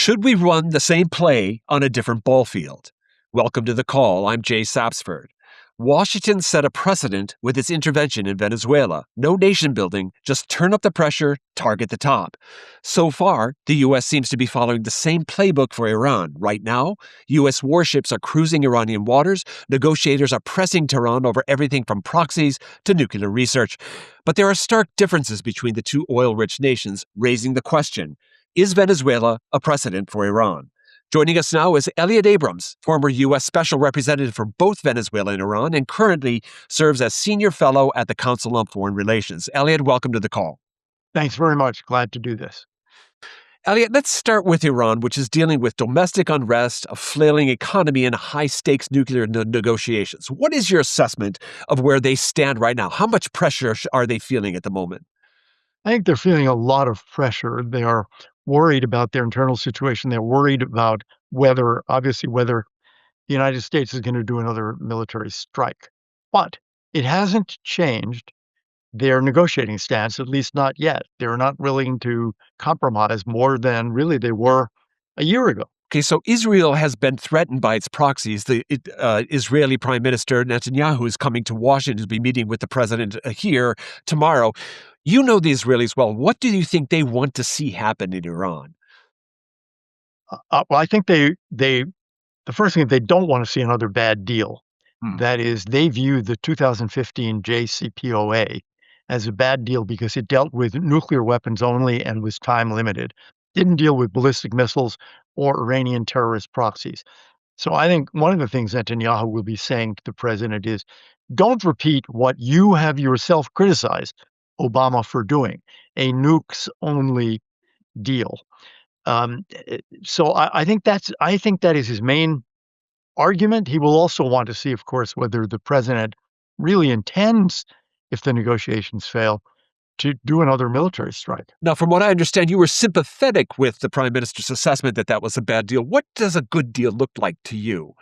Should we run the same play on a different ball field? Welcome to the call. I'm Jay Sapsford. Washington set a precedent with its intervention in Venezuela. No nation building, just turn up the pressure, target the top. So far, the U.S. seems to be following the same playbook for Iran. Right now, U.S. warships are cruising Iranian waters. Negotiators are pressing Tehran over everything from proxies to nuclear research. But there are stark differences between the two oil-rich nations, raising the question, is Venezuela a precedent for Iran? Joining us now is Elliott Abrams, former U.S. Special Representative for both Venezuela and Iran, and currently serves as Senior Fellow at the Council on Foreign Relations. Elliott, welcome to the call. Thanks very much. Glad to do this. Elliott, let's start with Iran, which is dealing with domestic unrest, a flailing economy, and high-stakes nuclear negotiations. What is your assessment of where they stand right now? How much pressure are they feeling at the moment? I think they're feeling a lot of pressure. They are worried about their internal situation. They're worried about whether the United States is going to do another military strike. But it hasn't changed their negotiating stance, at least not yet. They're not willing to compromise more than really they were a year ago. Okay, so Israel has been threatened by its proxies. The Israeli Prime Minister Netanyahu is coming to Washington to be meeting with the president here tomorrow. You know the Israelis well. What do you think they want to see happen in Iran? Well, I think the first thing, they don't want to see another bad deal. That is, they view the 2015 JCPOA as a bad deal because it dealt with nuclear weapons only and was time limited. Didn't deal with ballistic missiles or Iranian terrorist proxies. So I think one of the things Netanyahu will be saying to the president is, don't repeat what you have yourself criticized Obama for doing, a nukes-only deal. So I think that is his main argument. He will also want to see, of course, whether the president really intends, if the negotiations fail, to do another military strike. Now, from what I understand, you were sympathetic with the prime minister's assessment that that was a bad deal. What does a good deal look like to you?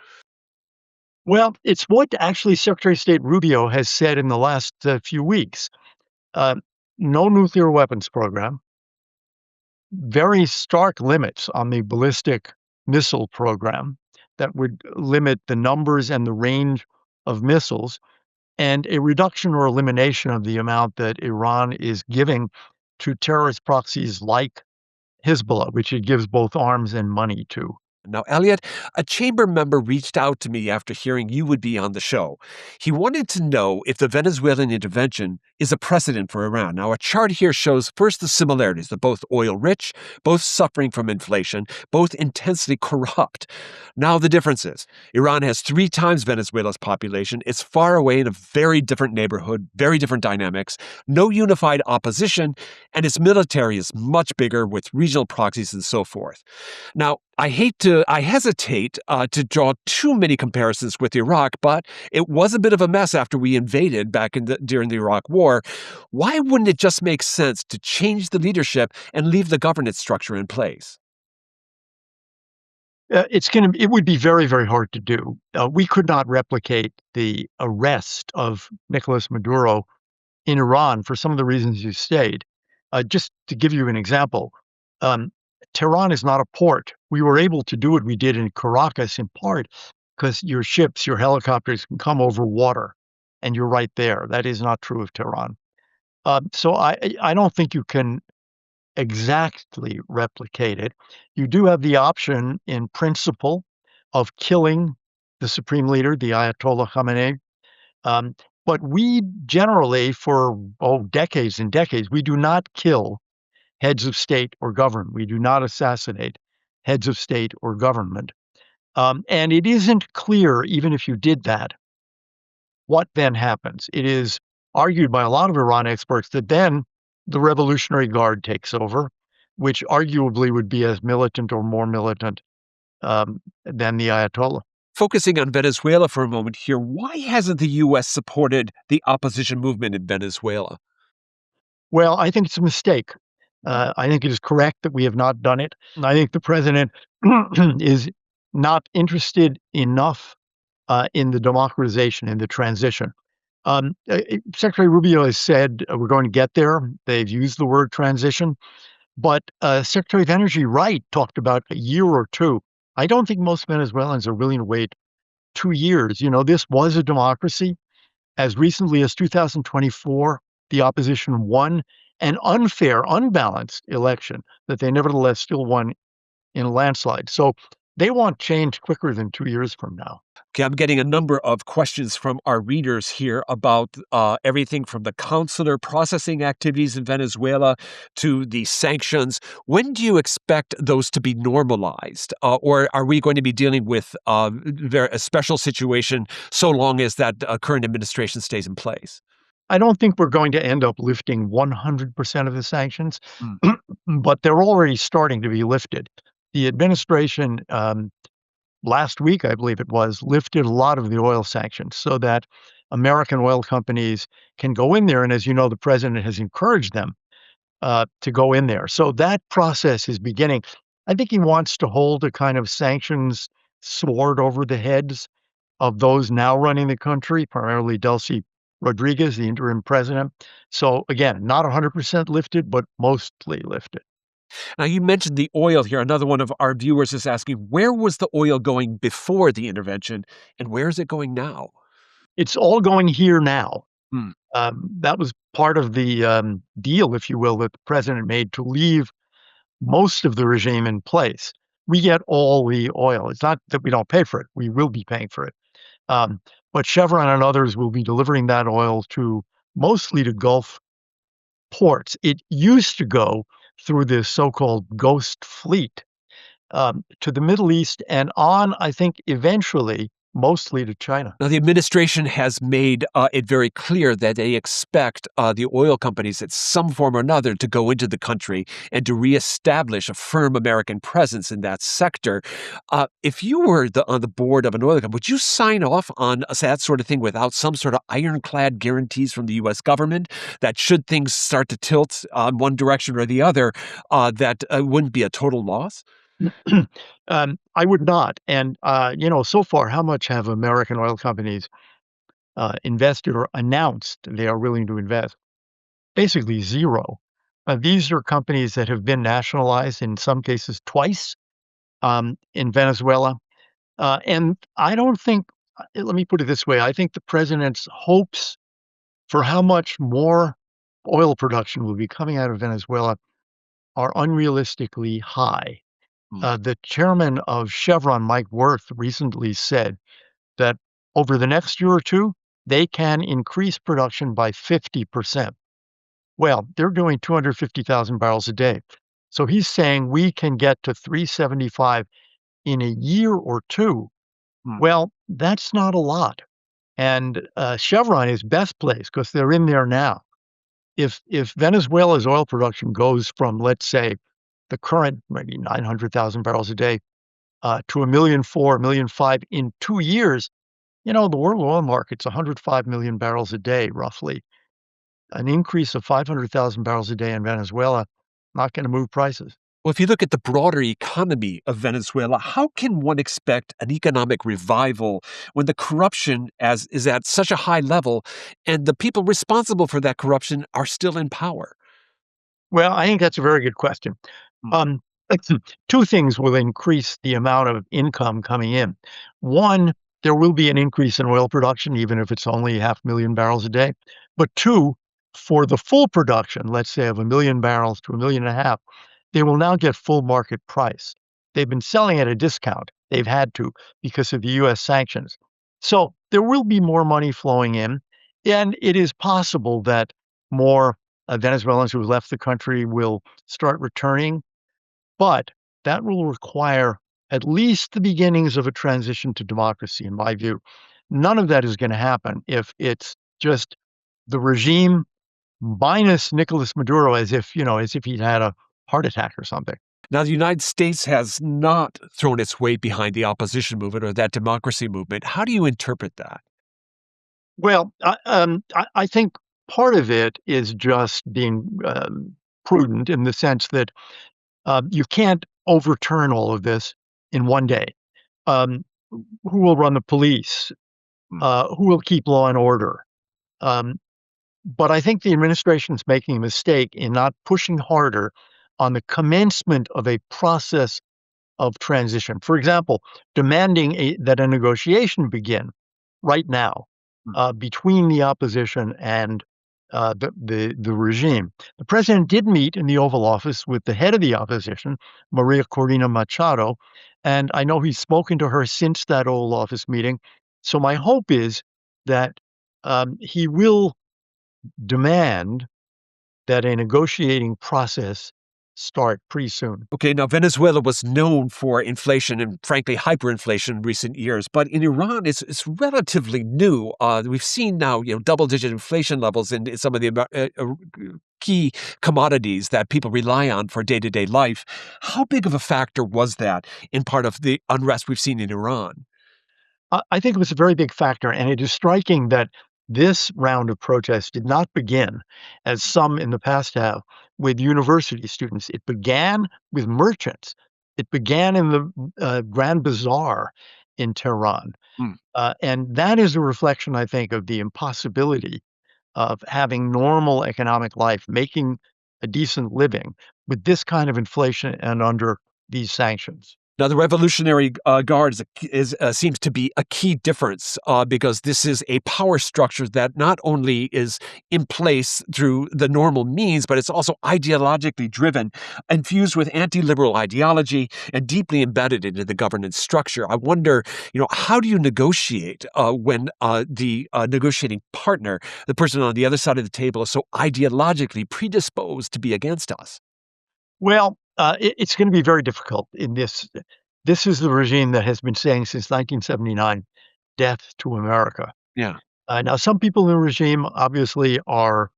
Well, it's what actually Secretary of State Rubio has said in the last few weeks. No nuclear weapons program, very stark limits on the ballistic missile program that would limit the numbers and the range of missiles, and a reduction or elimination of the amount that Iran is giving to terrorist proxies like Hezbollah, which it gives both arms and money to. Now, Elliott, a chamber member reached out to me after hearing you would be on the show. He wanted to know if the Venezuelan intervention is a precedent for Iran. Now, a chart here shows first the similarities. They're both oil-rich, both suffering from inflation, both intensely corrupt. Now, the differences. Iran has 3 times Venezuela's population. It's far away in a very different neighborhood, very different dynamics, no unified opposition, and its military is much bigger with regional proxies and so forth. Now, I hesitate to draw too many comparisons with Iraq, but it was a bit of a mess after we invaded during the Iraq War. Why wouldn't it just make sense to change the leadership and leave the governance structure in place? It would be very, very hard to do. We could not replicate the arrest of Nicolas Maduro in Iran for some of the reasons you stated. Just to give you an example, Tehran is not a port. We were able to do what we did in Caracas in part because your ships, your helicopters can come over water and you're right there. That is not true of Tehran. So I don't think you can exactly replicate it. You do have the option in principle of killing the supreme leader, the Ayatollah Khamenei. But we generally, for decades and decades, we do not kill heads of state or government. We do not assassinate heads of state or government. And it isn't clear, even if you did that, what then happens. It is argued by a lot of Iran experts that then the Revolutionary Guard takes over, which arguably would be as militant or more militant than the Ayatollah. Focusing on Venezuela for a moment here, why hasn't the U.S. supported the opposition movement in Venezuela? Well, I think it's a mistake. I think it is correct that we have not done it. I think the president is not interested enough in the democratization, in the transition. Secretary Rubio has said we're going to get there. They've used the word transition. But Secretary of Energy Wright talked about a year or two. I don't think most Venezuelans are willing to wait 2 years. This was a democracy. As recently as 2024, the opposition won an unfair, unbalanced election that they nevertheless still won in a landslide. So they want change quicker than 2 years from now. Okay, I'm getting a number of questions from our readers here about everything from the consular processing activities in Venezuela to the sanctions. When do you expect those to be normalized? Or are we going to be dealing with a special situation so long as that current administration stays in place? I don't think we're going to end up lifting 100% of the sanctions, Mm. but they're already starting to be lifted. The administration last week, I believe it was, lifted a lot of the oil sanctions so that American oil companies can go in there. And as you know, the president has encouraged them to go in there. So that process is beginning. I think he wants to hold a kind of sanctions sword over the heads of those now running the country, primarily Delcy Rodriguez, the interim president. So again, not 100% lifted, but mostly lifted. Now, you mentioned the oil here. Another one of our viewers is asking, where was the oil going before the intervention, and where is it going now? It's all going here now. Hmm. That was part of the deal, if you will, that the president made to leave most of the regime in place. We get all the oil. It's not that we don't pay for it. We will be paying for it. Um, but Chevron and others will be delivering that oil to mostly to Gulf ports. It used to go through this so-called ghost fleet to the Middle East and on, I think, eventually, mostly to China. Now, the administration has made it very clear that they expect the oil companies at some form or another to go into the country and to reestablish a firm American presence in that sector. If you were on the board of an oil company, would you sign off on that sort of thing without some sort of ironclad guarantees from the U.S. government that should things start to tilt one direction or the other, that wouldn't be a total loss? I would not. And, so far, how much have American oil companies invested or announced they are willing to invest? Basically zero. These are companies that have been nationalized in some cases twice in Venezuela. And I don't think, let me put it this way, I think the president's hopes for how much more oil production will be coming out of Venezuela are unrealistically high. The chairman of Chevron, Mike Wirth, recently said that over the next year or two, they can increase production by 50%. Well, they're doing 250,000 barrels a day. So he's saying we can get to 375 in a year or two. Hmm. Well, that's not a lot. And Chevron is best placed because they're in there now. If Venezuela's oil production goes from, let's say, the current maybe 900,000 barrels a day to 1,400,000, 1,500,000 in 2 years, the world oil market's 105 million barrels a day, roughly. An increase of 500,000 barrels a day in Venezuela, not going to move prices. Well, if you look at the broader economy of Venezuela, how can one expect an economic revival when the corruption is at such a high level and the people responsible for that corruption are still in power? Well, I think that's a very good question. Hmm. Um, two things will increase the amount of income coming in. One, there will be an increase in oil production, even if it's only 500,000 barrels a day. But two, for the full production, let's say of 1,000,000 barrels to 1.5 million, they will now get full market price. They've been selling at a discount. They've had to because of the U.S. sanctions. So there will be more money flowing in, and it is possible that more Venezuelans who have left the country will start returning, but that will require at least the beginnings of a transition to democracy, in my view. None of that is going to happen if it's just the regime minus Nicolas Maduro as if he'd had a heart attack or something. Now, the United States has not thrown its weight behind the opposition movement or that democracy movement. How do you interpret that? Well, I think part of it is just being prudent in the sense that you can't overturn all of this in one day. Um, who will run the police? Hmm. Who will keep law and order? Um, but I think the administration's making a mistake in not pushing harder on the commencement of a process of transition. For example, demanding that a negotiation begin right now Mm. between the opposition and the regime. The president did meet in the Oval Office with the head of the opposition, Maria Corina Machado, and I know he's spoken to her since that Oval Office meeting. So my hope is that he will demand that a negotiating process start pretty soon. Okay, now Venezuela was known for inflation and frankly hyperinflation in recent years, but in Iran, it's relatively new. We've seen now, double-digit inflation levels in some of the key commodities that people rely on for day-to-day life. How big of a factor was that in part of the unrest we've seen in Iran? I think it was a very big factor, and it is striking that this round of protests did not begin, as some in the past have, with university students. It began with merchants. It began in the Grand Bazaar in Tehran. Hmm. And that is a reflection, I think, of the impossibility of having normal economic life, making a decent living with this kind of inflation and under these sanctions. Now, the Revolutionary Guard seems to be a key difference because this is a power structure that not only is in place through the normal means, but it's also ideologically driven, infused with anti-liberal ideology, and deeply embedded into the governance structure. I wonder, how do you negotiate when the negotiating partner, the person on the other side of the table, is so ideologically predisposed to be against us? Well, it's going to be very difficult in this. This is the regime that has been saying since 1979, "Death to America." Yeah. Now, some people in the regime obviously are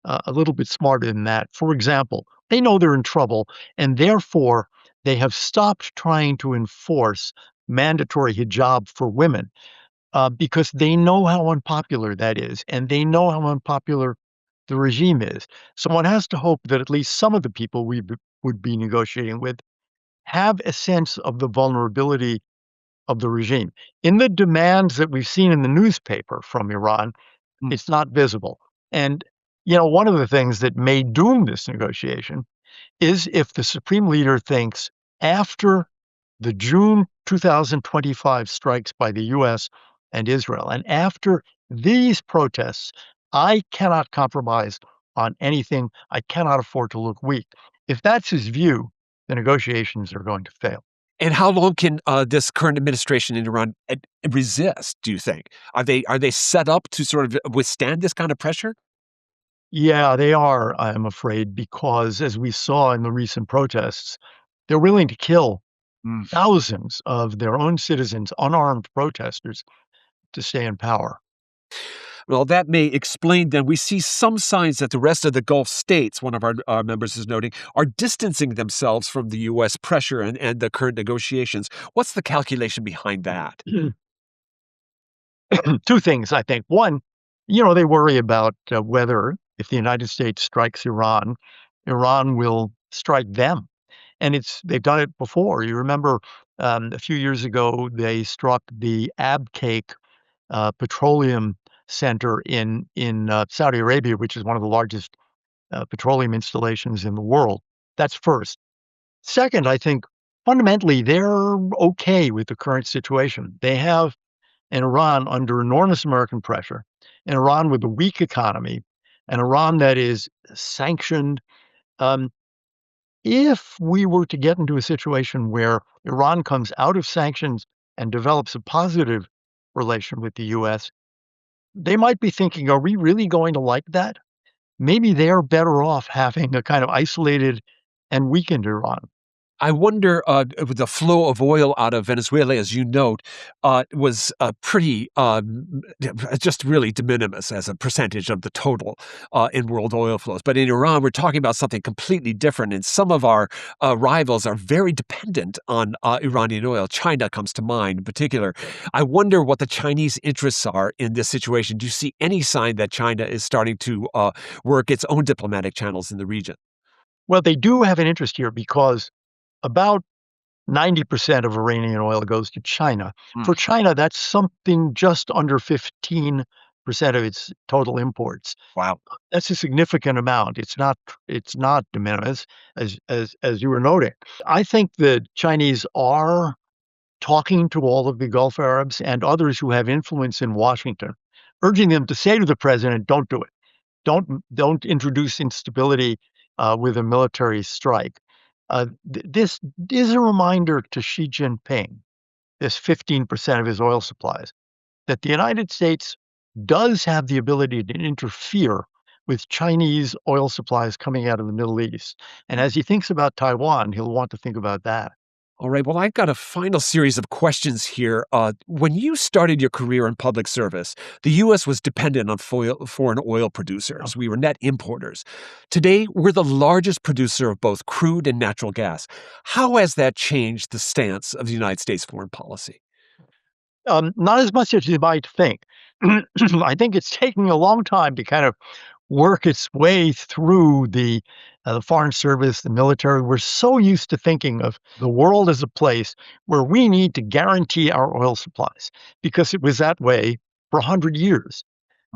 a little bit smarter than that. For example, they know they're in trouble, and therefore they have stopped trying to enforce mandatory hijab for women because they know how unpopular that is, and they know how unpopular the regime is. So one has to hope that at least some of the people would be negotiating with have a sense of the vulnerability of the regime. In the demands that we've seen in the newspaper from Iran, Mm. it's not visible. And, one of the things that may doom this negotiation is if the supreme leader thinks after the June 2025 strikes by the US and Israel, and after these protests, I cannot compromise on anything. I cannot afford to look weak. If that's his view, the negotiations are going to fail. And how long can this current administration in Iran resist, do you think? Are they set up to sort of withstand this kind of pressure? Yeah, they are, I'm afraid, because as we saw in the recent protests, they're willing to kill Mm. thousands of their own citizens, unarmed protesters, to stay in power. Well, that may explain then we see some signs that the rest of the Gulf states, one of our members is noting, are distancing themselves from the U.S. pressure and the current negotiations. What's the calculation behind that? Two things, I think. One, they worry about whether if the United States strikes Iran, Iran will strike them. And they've done it before. You remember a few years ago, they struck the Abqaiq petroleum center in Saudi Arabia, which is one of the largest petroleum installations in the world. That's first. Second, I think fundamentally they're okay with the current situation. They have an Iran under enormous American pressure, an Iran with a weak economy, an Iran that is sanctioned. Um, if we were to get into a situation where Iran comes out of sanctions and develops a positive relation with the US, they might be thinking, are we really going to like that? Maybe they're better off having a kind of isolated and weakened Iran. I wonder, with the flow of oil out of Venezuela, as you note, was pretty, just really de minimis as a percentage of the total in world oil flows. But in Iran, we're talking about something completely different. And some of our rivals are very dependent on Iranian oil. China comes to mind in particular. I wonder what the Chinese interests are in this situation. Do you see any sign that China is starting to work its own diplomatic channels in the region? Well, they do have an interest here because about 90% of Iranian oil goes to China. Hmm. For China, that's something just under 15 of its total imports. Wow. That's a significant amount. It's not de minimis, as you were noting. I think the Chinese are talking to all of the Gulf Arabs and others who have influence in Washington, urging them to say to the president, "Don't do it. Don't introduce instability with a military strike." This is a reminder to Xi Jinping, this 15% of his oil supplies, that the United States does have the ability to interfere with Chinese oil supplies coming out of the Middle East. And as he thinks about Taiwan, he'll want to think about that. All right. Well, I've got a final series of questions here. When you started your career in public service, the U.S. was dependent on foreign oil producers. We were net importers. Today, we're the largest producer of both crude and natural gas. How has that changed the stance of the United States foreign policy? Not as much as you might think. I think it's taking a long time to kind of work its way through the foreign service, the military. We're so used to thinking of the world as a place where we need to guarantee our oil supplies because it was that way for 100 years,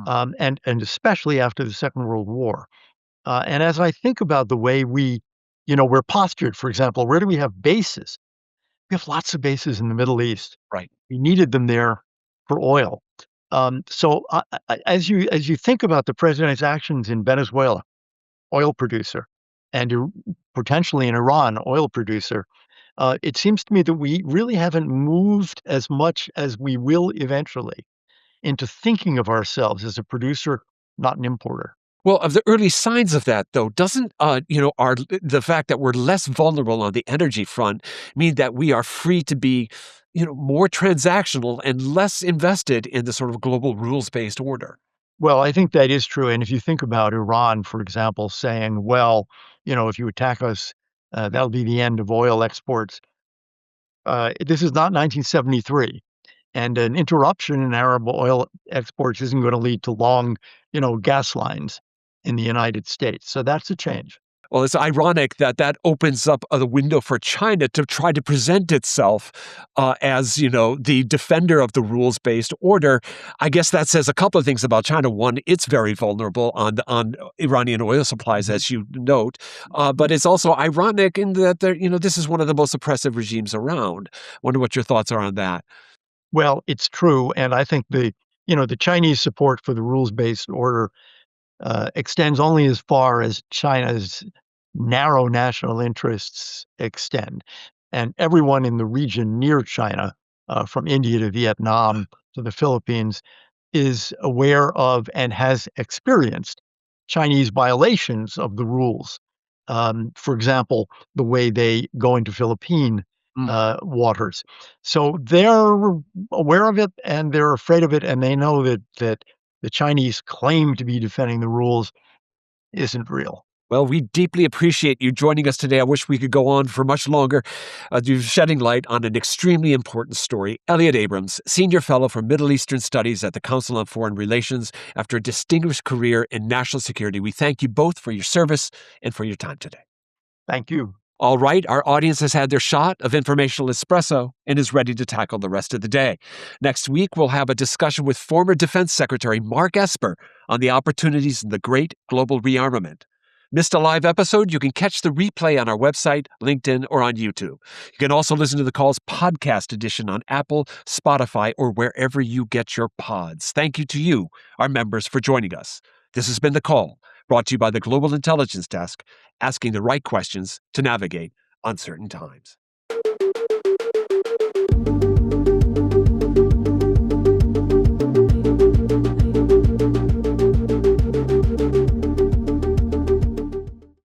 and especially after the Second World War. And as I think about the way we're postured, for example, where do we have bases? We have lots of bases in the Middle East. Right. We needed them there for oil. As you think about the president's actions in Venezuela, oil producer, and potentially in Iran, oil producer, it seems to me that we really haven't moved as much as we will eventually into thinking of ourselves as a producer, not an importer. Well, of the early signs of that, though, doesn't the fact that we're less vulnerable on the energy front mean that we are free to be, more transactional and less invested in the sort of global rules-based order? Well, I think that is true. And if you think about Iran, for example, saying, well, if you attack us, that'll be the end of oil exports. This is not 1973. And an interruption in Arab oil exports isn't going to lead to long, gas lines in the United States. So that's a change. Well, it's ironic that that opens up the window for China to try to present itself as, the defender of the rules-based order. I guess that says a couple of things about China. One, it's very vulnerable on Iranian oil supplies, as you note, but it's also ironic in that this is one of the most oppressive regimes around. Wonder what your thoughts are on that. Well, it's true. And I think the Chinese support for the rules-based order extends only as far as China's narrow national interests extend. And everyone in the region near China, from India to Vietnam to the Philippines, is aware of and has experienced Chinese violations of the rules. For example, the way they go into Philippine waters. So they're aware of it and they're afraid of it, and they know that the Chinese claim to be defending the rules isn't real. Well, we deeply appreciate you joining us today. I wish we could go on for much longer. You're shedding light on an extremely important story. Elliott Abrams, Senior Fellow for Middle Eastern Studies at the Council on Foreign Relations, after a distinguished career in national security. We thank you both for your service and for your time today. Thank you. All right, our audience has had their shot of informational espresso and is ready to tackle the rest of the day. Next week, we'll have a discussion with former Defense Secretary Mark Esper on the opportunities in the great global rearmament. Missed a live episode? You can catch the replay on our website, LinkedIn, or on YouTube. You can also listen to the call's podcast edition on Apple, Spotify, or wherever you get your pods. Thank you to you, our members, for joining us. This has been The Call, brought to you by the Global Intelligence Desk, asking the right questions to navigate uncertain times.